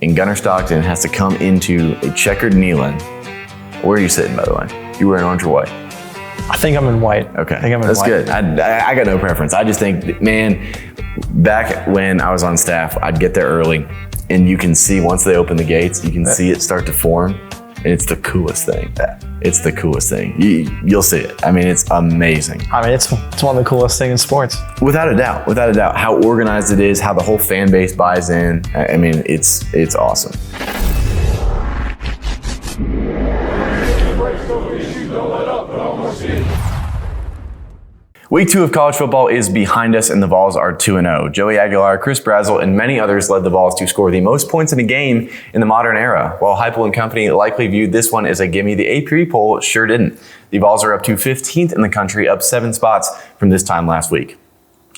in Gunner Stockton has to come into a checkered NEYLAND. Where are you sitting, by the way? You wearing orange or white? I think I'm in white. Okay, I think I'm in that's white. good. I got no preference. I just think, man, back when I was on staff, I'd get there early, and you can see once they open the gates, you can see it start to form, and it's the coolest thing. It's the coolest thing. You'll see it. I mean, it's amazing. I mean, it's one of the coolest things in sports. Without a doubt, without a doubt. How organized it is, how the whole fan base buys in. I mean, it's awesome. Week 2 of college football is behind us, and the Vols are 2-0. Joey Aguilar, Chris Brazzell, and many others led the Vols to score the most points in a game in the modern era. While Heupel and company likely viewed this one as a gimme, the AP poll sure didn't. The Vols are up to 15th in the country, up 7 spots from this time last week.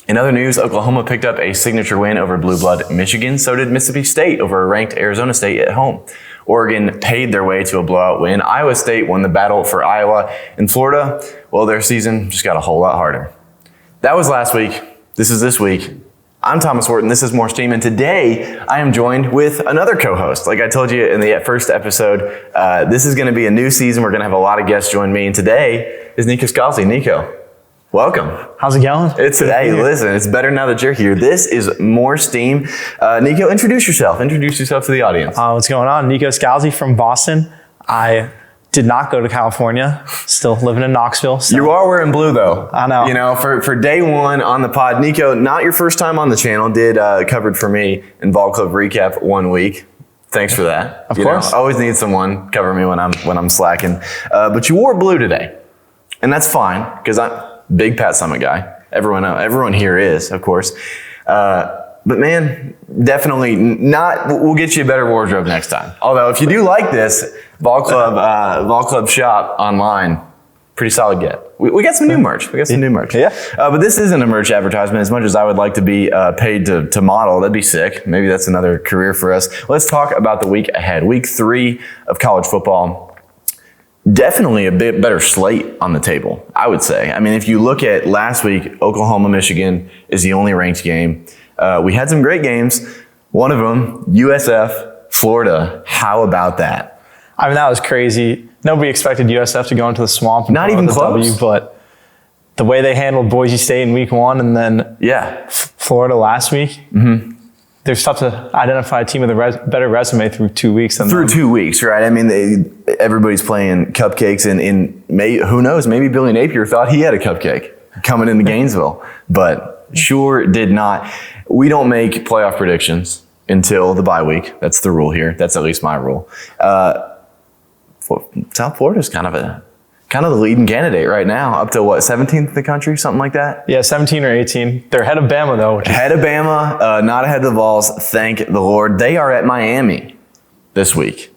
In other news, Oklahoma picked up a signature win over Blue Blood Michigan. So did Mississippi State over a ranked Arizona State at home. Oregon paid their way to a blowout win. Iowa State won the battle for Iowa. And Florida, well, their season just got a whole lot harder. That was last week. This is this week. I'm Thomas Wharton. This is More Steam. And today I am joined with another co-host. Like I told you in the first episode, this is going to be a new season. We're going to have a lot of guests join me. And today is Nico Scalzi. Nico, welcome. How's it going? Hey, listen, it's better now that you're here. This is More Steam. Nico, introduce yourself. Introduce yourself to the audience. What's going on? Nico Scalzi from Boston. I did not go to California. Still living in Knoxville. So. You are wearing blue, though. I know. You know, for day one on the pod. Nico, not your first time on the channel. Did covered for me in Vol Club Recap 1 week. Thanks for that. Of course. I always need someone cover me when I'm slacking. But you wore blue today, and that's fine because I'm a big Pat Summitt guy. Everyone here is, of course. But man, definitely not. We'll get you a better wardrobe next time. Although, if you do like this, Vol Club shop online, pretty solid get. We got some new merch. Yeah. But this isn't a merch advertisement. As much as I would like to be paid to model, that'd be sick. Maybe that's another career for us. Let's talk about the week ahead. Week 3 of college football. Definitely a bit better slate on the table, I would say. I mean, if you look at last week, Oklahoma, Michigan is the only ranked game. We had some great games. One of them, USF, Florida. How about that? I mean, that was crazy. Nobody expected USF to go into the swamp. And not even close. W, but the way they handled Boise State in week 1 and then Florida last week, there's tough to identify a team with a better resume through 2 weeks. Through 2 weeks, right? I mean, everybody's playing cupcakes, and who knows, maybe Billy Napier thought he had a cupcake coming into Gainesville, but sure did not. We don't make playoff predictions until the bye week. That's the rule here. That's at least my rule. South Florida's kind of the leading candidate right now, up to what, 17th in the country, something like that? Yeah, 17 or 18. They're ahead of Bama, though. Ahead of Bama, not ahead of the Vols. Thank the Lord. They are at Miami this week.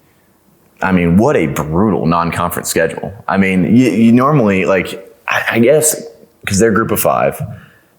I mean, what a brutal non-conference schedule. I mean, you normally, like, I guess, because they're group of 5.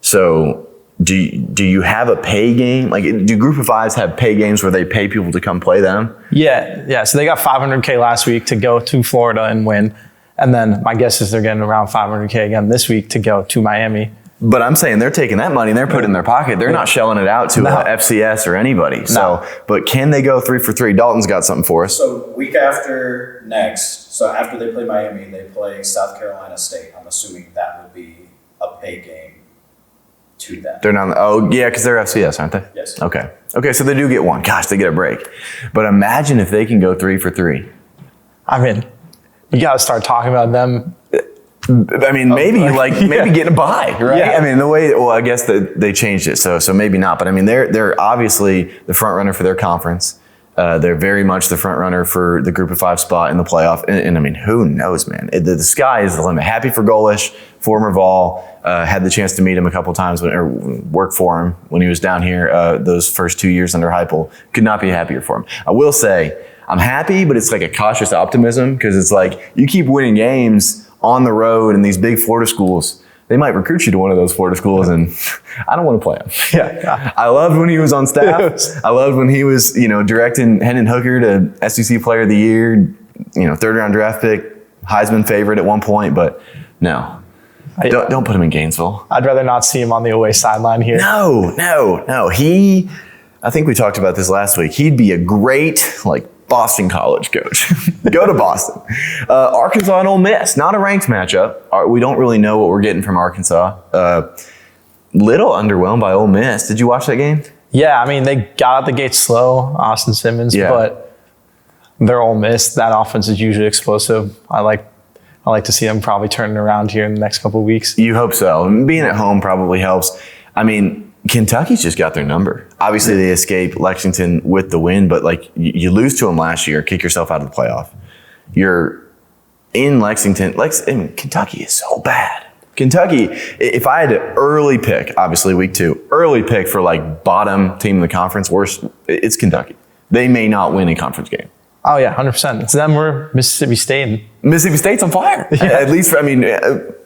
So do you have a pay game? Like, do group of 5s have pay games where they pay people to come play them? Yeah. So they got $500K last week to go to Florida and win. And then my guess is they're getting around $500K again this week to go to Miami. But I'm saying they're taking that money and they're putting it in their pocket. They're not shelling it out to a FCS or anybody. So, but can they go 3 for 3? Dalton's got something for us. So week after next, so after they play Miami, they play South Carolina State. I'm assuming that would be a pay game to them. They're not. Oh yeah, because they're FCS, aren't they? Yes. Okay. So they do get one. Gosh, they get a break. But imagine if they can go 3 for 3. I mean, you got to start talking about them. I mean, maybe getting a bye, right? Yeah. I mean, I guess that they changed it, so maybe not. But I mean, they're obviously the front runner for their conference. They're very much the front runner for the group of 5 spot in the playoff. And I mean, who knows, man? The sky is the limit. Happy for Golish, former Vol. Had the chance to meet him a couple times or work for him when he was down here those first 2 years under Heupel. Could not be happier for him. I will say, I'm happy, but it's like a cautious optimism because it's like you keep winning games on the road in these big Florida schools. They might recruit you to one of those Florida schools, and I don't want to play him. Yeah. I loved when he was on staff. I loved when he was, directing Hendon Hooker to SEC Player of the Year, 3rd round draft pick, Heisman favorite at one point, but no. Don't put him in Gainesville. I'd rather not see him on the away sideline here. No. I think we talked about this last week. He'd be a great, Boston College coach. Go to Boston. Arkansas and Ole Miss, not a ranked matchup. We don't really know what we're getting from Arkansas. Little underwhelmed by Ole Miss. Did you watch that game? Yeah, I mean, they got out the gate slow, Austin Simmons, but they're Ole Miss. That offense is usually explosive. I like to see them probably turning around here in the next couple of weeks. You hope so. Being at home probably helps. I mean, Kentucky's just got their number. Obviously, they escaped Lexington with the win, but you lose to them last year, kick yourself out of the playoff. You're in Lexington. Kentucky is so bad. Kentucky, if I had to early pick, obviously week 2, early pick for bottom team in the conference, worst, it's Kentucky. They may not win a conference game. Oh yeah, 100%. It's them or Mississippi State. Mississippi State's on fire. Yeah. At least,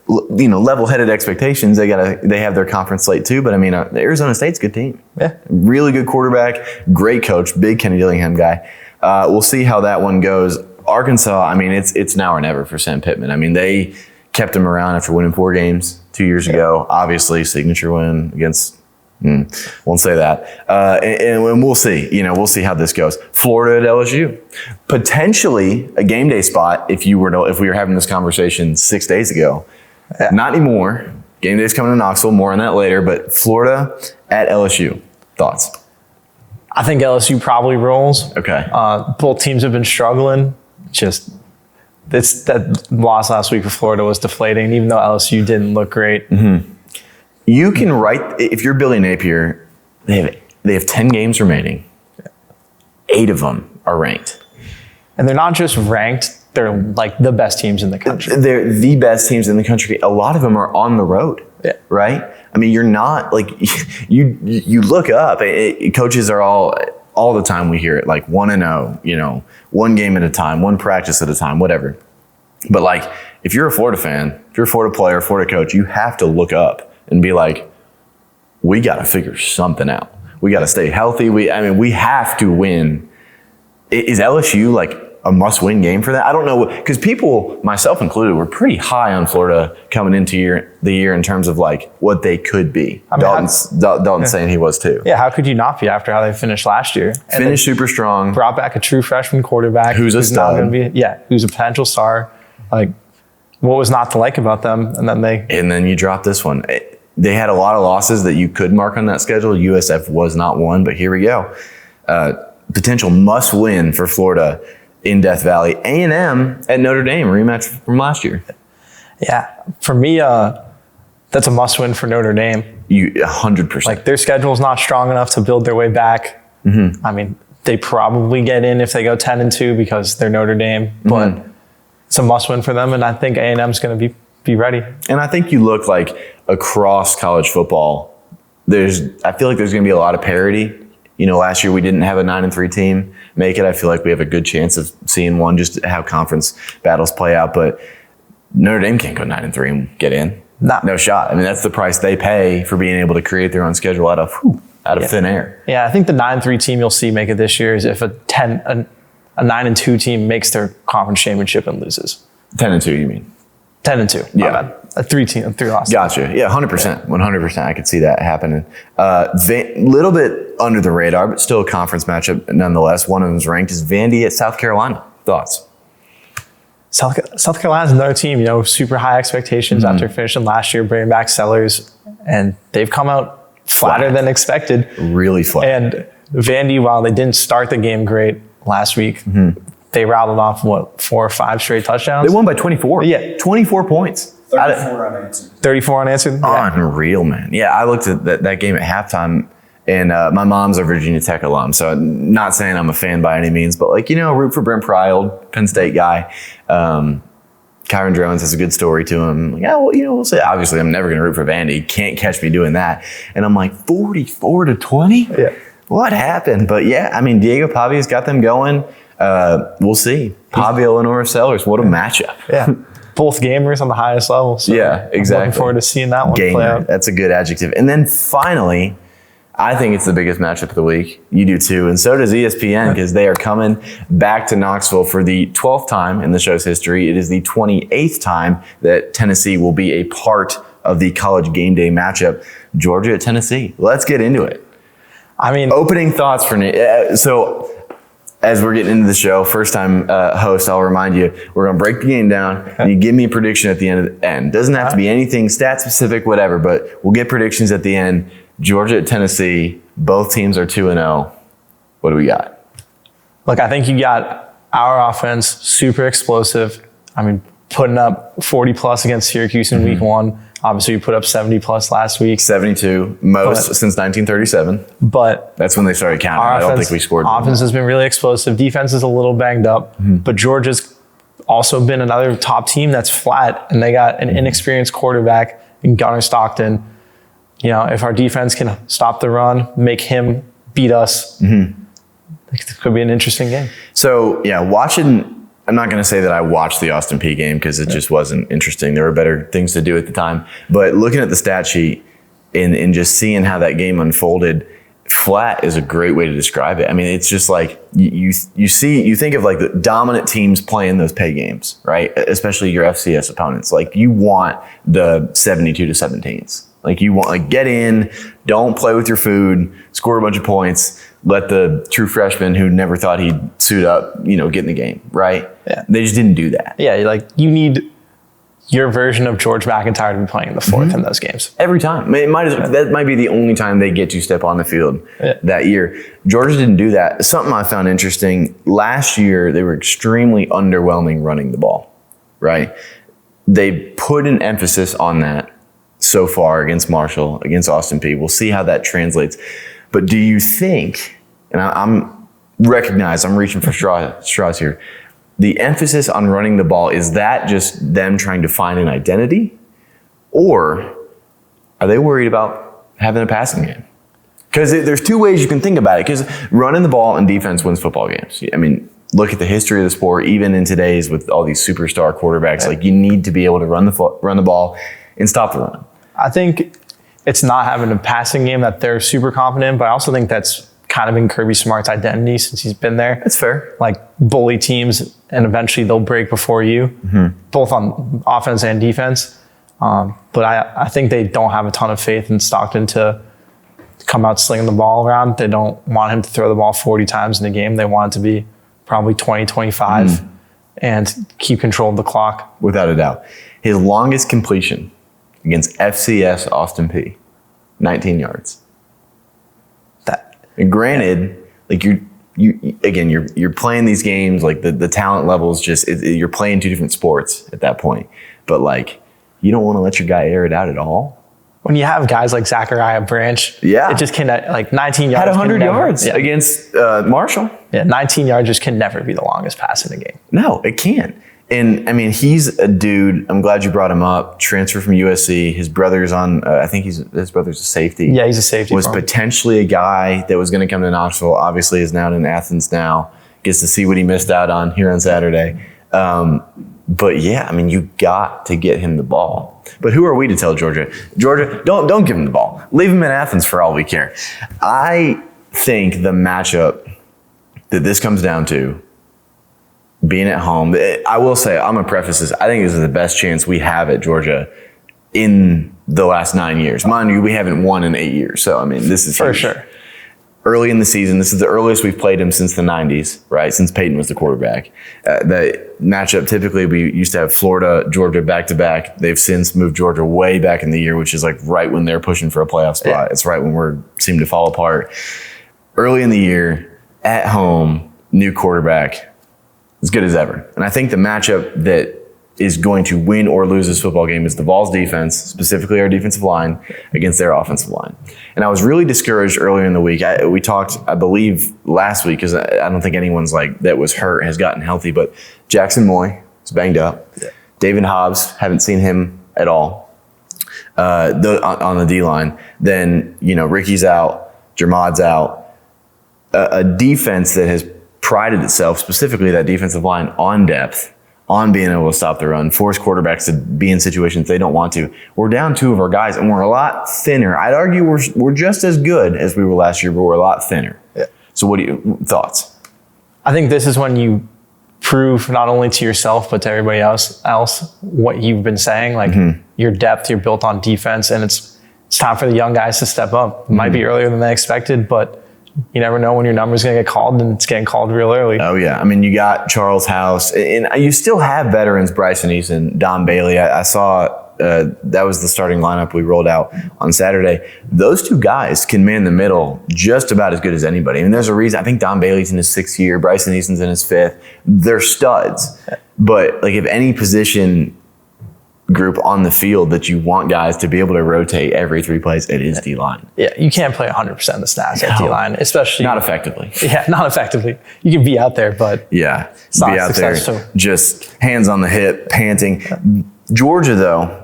level-headed expectations. They have their conference slate too. But Arizona State's a good team. Yeah, really good quarterback, great coach, big Kenny Dillingham guy. We'll see how that one goes. Arkansas, it's now or never for Sam Pittman. They kept him around after winning 4 games 2 years ago. Obviously, signature win against. Won't say that. And we'll see. We'll see how this goes. Florida at LSU, potentially a game day spot. If we were having this conversation 6 days ago, not anymore. Game day's coming to Knoxville. More on that later. But Florida at LSU, thoughts? I think LSU probably rolls. Okay. Both teams have been struggling. That loss last week for Florida was deflating, even though LSU didn't look great. Mm-hmm. You can write, if you're Billy Napier, they have 10 games remaining. 8 of them are ranked. And they're not just ranked, they're the best teams in the country. They're the best teams in the country. A lot of them are on the road, right? You're not, you look up, coaches are all the time we hear it, 1-0, one game at a time, one practice at a time, whatever. But if you're a Florida fan, if you're a Florida player, Florida coach, you have to look up and be we got to figure something out. We got to stay healthy. We have to win. Is LSU a must-win game for that? I don't know, because people, myself included, were pretty high on Florida coming into the year in terms of what they could be. Dalton's saying he was too. Yeah, how could you not be after how they finished last year? Finished super strong. Brought back a true freshman quarterback. Who's a stud. Who's a potential star. What was not to like about them? And then you drop this one. They had a lot of losses that you could mark on that schedule. USF was not one, but here we go. Potential must win for Florida in Death Valley. A&M at Notre Dame, rematch from last year. Yeah, for me, that's a must win for Notre Dame. 100%. Their schedule is not strong enough to build their way back. Mm-hmm. They probably get in if they go 10-2 because they're Notre Dame, but it's a must win for them, and I think A&M's going to be ready. And I think you look across college football, I feel there's going to be a lot of parity. Last year we didn't have a 9-3 team make it. I feel we have a good chance of seeing one, just how conference battles play out. But Notre Dame can't go 9-3 and get in. No shot. That's the price they pay for being able to create their own schedule out of thin air. Yeah, I think the 9-3 team you'll see make it this year is if a 9-2 team makes their conference championship and loses. 10-2, you mean? 10-2. Yeah. A 3 losses. Gotcha. Yeah, 100%. 100%. I could see that happening. Little bit under the radar, but still a conference matchup nonetheless. One of them is ranked is Vandy at South Carolina. Thoughts? South Carolina's another team, super high expectations after finishing last year, bringing back Sellers, and they've come out flatter than expected. Really flat. And Vandy, while they didn't start the game great last week, they rattled off, 4 or 5 straight touchdowns? They won by 24. Yeah. 24 points. 34 unanswered. 34 unanswered? Yeah. Unreal, man. Yeah, I looked at that game at halftime, and my mom's a Virginia Tech alum, so not saying I'm a fan by any means, but root for Brent Pry, old Penn State guy. Kyron Drones has a good story to him. We'll see. Obviously, I'm never going to root for Vandy. Can't catch me doing that. And I'm 44-20? Yeah. What happened? But yeah, Diego Pavia's got them going. We'll see. Pavia and Sellers, what a matchup. Yeah. Both gamers on the highest level. So yeah, exactly. I'm looking forward to seeing that one Gamer, play out. That's a good adjective. And then finally, I think it's the biggest matchup of the week. You do too. And so does ESPN, because they are coming back to Knoxville for the 12th time in the show's history. It is the 28th time that Tennessee will be a part of the college game day matchup. Georgia at Tennessee. Let's get into it. I mean, opening thoughts for me. So as we're getting into the show, first time host, I'll remind you, we're going to break the game down and you give me a prediction at the end. Doesn't have to be anything stat specific, whatever, but we'll get predictions at the end. Georgia at Tennessee, both teams are 2-0. What do we got? look, I think you got our offense super explosive. I mean, putting up 40 plus against Syracuse in week one. Obviously, we put up 70 plus last week. 72, most since 1937. But that's when they started counting. I don't think we scored. Offense has been really explosive. Defense is a little banged up. But Georgia's also been another top team that's flat, and they got an inexperienced quarterback in Gunnar Stockton. You know, if our defense can stop the run, make him beat us, it could be an interesting game. So, yeah, I'm not going to say that I watched the Austin Peay game because it just wasn't interesting. There were better things to do at the time. But looking at the stat sheet and just seeing how that game unfolded, flat is a great way to describe it. I mean, it's just like you think of like the dominant teams playing those pay games, right? Especially your FCS opponents. Like you want the 72-17s. Like you want, like, get in, don't play with your food, score a bunch of points, let the true freshman who never thought he'd suit up, get in the game, right? Yeah. They just didn't do that. Yeah, like you need your version of George McIntyre to be playing in the fourth in those games. Every time. That might be the only time they get to step on the field that year. Georgia didn't do that. Something I found interesting, last year they were extremely underwhelming running the ball, right? They put an emphasis on that so far against Marshall, against Austin Peay. We'll see how that translates. But do you think, and I'm reaching for straws here, the emphasis on running the ball, is that just them trying to find an identity? Or are they worried about having a passing game? Because there's two ways you can think about it. Because running the ball and defense wins football games. I mean, look at the history of the sport, even in today's with all these superstar quarterbacks. Like, you need to be able to run the ball and stop the run. I think it's not having a passing game that they're super confident in, but I also think that's kind of in Kirby Smart's identity since he's been there. That's fair. Like, bully teams, and eventually they'll break before you, both on offense and defense. But I think they don't have a ton of faith in Stockton to come out slinging the ball around. They don't want him to throw the ball 40 times in a game. They want it to be probably 20, 25 and keep control of the clock. Without a doubt. His longest completion against FCS Austin Peay, 19 yards. And granted, like you're playing these games, like the talent levels you're playing two different sports at that point. But like, you don't want to let your guy air it out at all. When you have guys like Zachariah Branch, it just can, like, 19 yards. Had 100 yards against Marshall. Yeah, 19 yards just can never be the longest pass in a game. No, it can't. And I mean, he's a dude. I'm glad you brought him up. Transfer from USC. His brother's on. I think his brother's a safety. Yeah, he's a safety. Was potentially a guy that was going to come to Knoxville. Obviously, is now in Athens. Now gets to see what he missed out on here on Saturday. But yeah, I mean, you got to get him the ball. But who are we to tell Georgia? Georgia, don't give him the ball. Leave him in Athens for all we care. I think the matchup that this comes down to, being at home, I will say, I'm going to preface this, I think this is the best chance we have at Georgia in the last 9 years. Mind you, we haven't won in 8 years. So, I mean, this is for huge. Sure. Early in the season, this is the earliest we've played him since the 90s, right? Since Peyton was the quarterback. The matchup, typically, we used to have Florida, Georgia back-to-back. They've since moved Georgia way back in the year, which is like right when they're pushing for a playoff spot. Yeah. It's right when we're seem to fall apart. Early in the year, at home, new quarterback, as good as ever. And I think the matchup that is going to win or lose this football game is the VOLS defense, specifically our defensive line, against their offensive line. And I was really discouraged earlier in the week. We talked, I believe, last week, because I don't think anyone's like that was hurt has gotten healthy, but Jackson Moy is banged up. Yeah. David Hobbs, haven't seen him at all on the D-line. Then, Ricky's out, Jermad's out. A defense that has prided itself, specifically that defensive line, on depth, on being able to stop the run, force quarterbacks to be in situations they don't want to. We're down two of our guys, and we're a lot thinner. I'd argue we're just as good as we were last year, but we're a lot thinner. Yeah. So what are your thoughts? I think this is when you prove not only to yourself, but to everybody else what you've been saying. Like, your depth, you're built on defense, and it's time for the young guys to step up. It might be earlier than they expected, but you never know when your number's going to get called, and it's getting called real early. Oh, yeah. I mean, you got Charles House, and you still have veterans, Bryson Eason, Don Bailey. I saw that was the starting lineup we rolled out on Saturday. Those two guys can man the middle just about as good as anybody. I mean, there's a reason. I think Don Bailey's in his 6th year. Bryson Eason's in his 5th. They're studs. But, like, if any position group on the field that you want guys to be able to rotate every 3 plays, it is D-line. Yeah, you can't play 100% of the snaps at D-line, especially. Not effectively. Yeah, not effectively. You can be out there, but. Yeah, it's not be out there successful. just hands on the hip, panting. Georgia, though,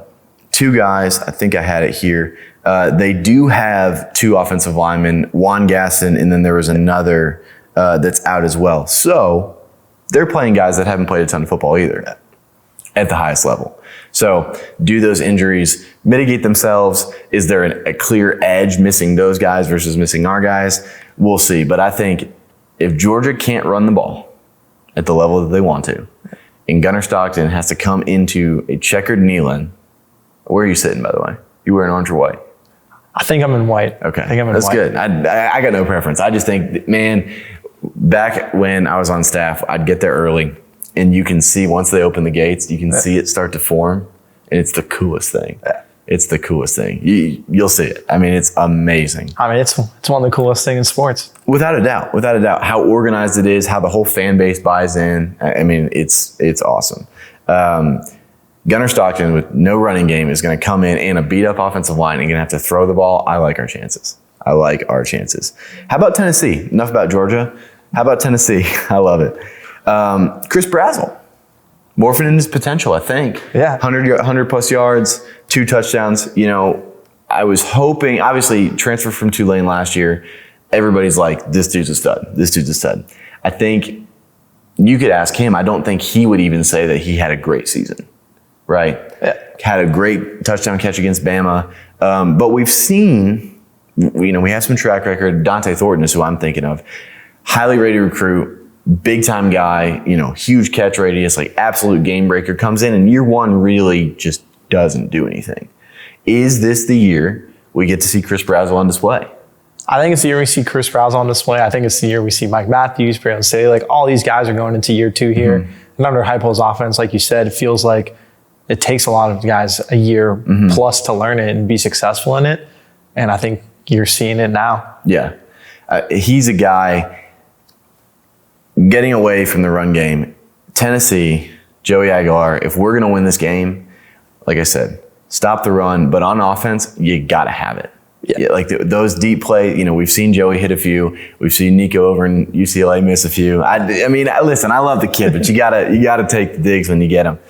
2 guys, I think I had it here. They do have 2 offensive linemen, Juan Gasson, and then there was another that's out as well. So they're playing guys that haven't played a ton of football either at the highest level. So do those injuries mitigate themselves? Is there a clear edge missing those guys versus missing our guys? We'll see. But I think if Georgia can't run the ball at the level that they want to, and Gunnar Stockton has to come into a checkered NEYLAND. Where are you sitting, by the way? You wearing orange or white? I think I'm in white. Okay. I think I'm in That's white. good. I got no preference. I just think, man, back when I was on staff, I'd get there early, and you can see once they open the gates, you can see it start to form, and it's the coolest thing. It's the coolest thing. You'll see it. I mean, it's amazing. I mean, it's one of the coolest things in sports. Without a doubt. Without a doubt. How organized it is, how the whole fan base buys in. I mean, it's awesome. Gunnar Stockton with no running game is going to come in and a beat-up offensive line and going to have to throw the ball. I like our chances. How about Tennessee? Enough about Georgia. How about Tennessee? I love it. Chris Brazzell. Morphing in his potential, I think. Yeah. 100 plus yards, 2 touchdowns. You know, I was hoping, obviously, transfer from Tulane last year. Everybody's like, this dude's a stud. This dude's a stud. I think you could ask him. I don't think he would even say that he had a great season, right? Yeah. Had a great touchdown catch against Bama. But we've seen, we have some track record. Dante Thornton is who I'm thinking of. Highly rated recruit. Big time guy, huge catch radius, like absolute game breaker, comes in and year 1 really just doesn't do anything. Is this the year we get to see Chris Brazzell on display? I think it's the year we see Chris Brazzell on display. I think it's the year we see Mike Matthews, Braylon Staley. Like all these guys are going into year 2 here. Mm-hmm. And under Heupel's offense, like you said, it feels like it takes a lot of guys a year plus to learn it and be successful in it. And I think you're seeing it now. Yeah. He's a guy getting away from the run game. Tennessee, Joey Aguilar, if we're going to win this game, like I said, stop the run. But on offense, you got to have it. Yeah, like those deep plays, we've seen Joey hit a few. We've seen Nico over in UCLA miss a few. I mean, listen, I love the kid, but you gotta take the digs when you get them.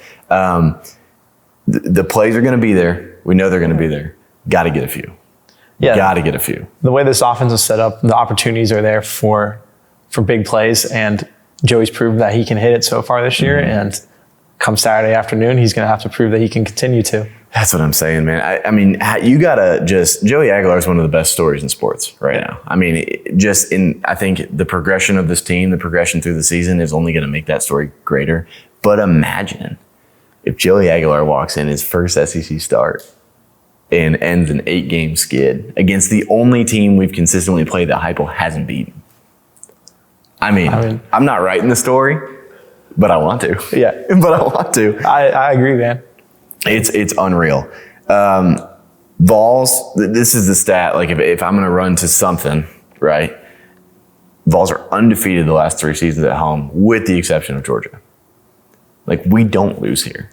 The plays are going to be there. We know they're going to be there. Got to get a few. Yeah, got to get a few. The way this offense is set up, the opportunities are there for big plays, and Joey's proved that he can hit it so far this year. And come Saturday afternoon, he's going to have to prove that he can continue to. That's what I'm saying, man. I mean, you gotta Joey Aguilar is one of the best stories in sports right now. I mean, I think the progression of this team, the progression through the season is only going to make that story greater. But imagine if Joey Aguilar walks in his first SEC start and ends an 8-game skid against the only team we've consistently played that Heupel hasn't beaten. I mean, I'm not writing the story, but I want to. Yeah. But I want to. I agree, man. It's unreal. VOLS, this is the stat. Like if I'm going to run to something, right? VOLS are undefeated the last 3 seasons at home, with the exception of Georgia. Like we don't lose here.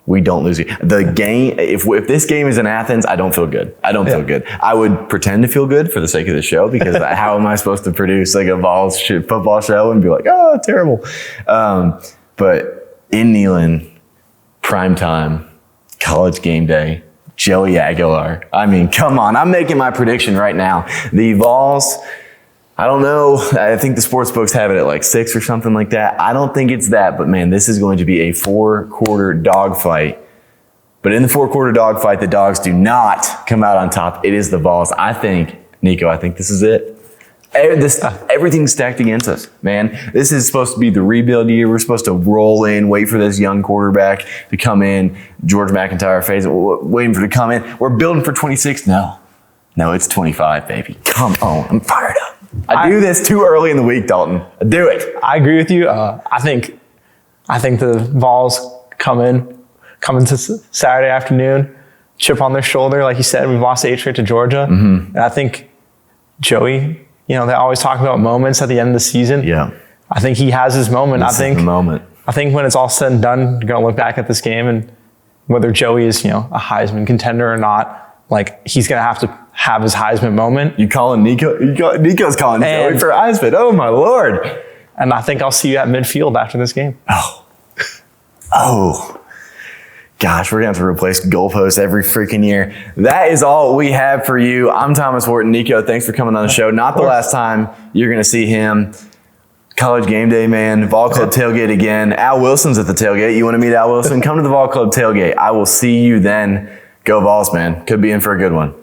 We don't lose here. The game, if this game is in Athens, I don't feel good. I don't feel good. I would pretend to feel good for the sake of the show, because how am I supposed to produce like a VOLS football show and be like, oh, terrible. But in NEYLAND, prime time, college game day, Joey Aguilar. I mean, come on. I'm making my prediction right now. The VOLS, I don't know. I think the sports books have it at like 6 or something like that. I don't think it's that, but man, this is going to be a 4-quarter dogfight. But in the 4-quarter dogfight, the Dogs do not come out on top. It is the VOLS. I think this is it. Everything's stacked against us, man. This is supposed to be the rebuild year. We're supposed to roll in, wait for this young quarterback to come in. George McIntyre phase, waiting for it to come in. We're building for 26. No, it's 25, baby. Come on, I'm fired up. I do this too early in the week, Dalton. I do it. I agree with you. I think the Vols come into Saturday afternoon, chip on their shoulder. Like you said, we've lost 8 straight to Georgia. And I think Joey, they always talk about moments at the end of the season. Yeah. I think he has his moment. This is the moment. I think when it's all said and done, you're going to look back at this game and whether Joey is, a Heisman contender or not, like he's going to have his Heisman moment. You calling Nico? Nico's calling Joey for Heisman. Oh my Lord. And I think I'll see you at midfield after this game. Oh. Gosh, we're going to have to replace goalposts every freaking year. That is all we have for you. I'm Thomas Horton. Nico, thanks for coming on the show. Not the last time you're going to see him. College game day, man. Vol Club tailgate again. Al Wilson's at the tailgate. You want to meet Al Wilson? Come to the Vol Club tailgate. I will see you then. Go Vols, man. Could be in for a good one.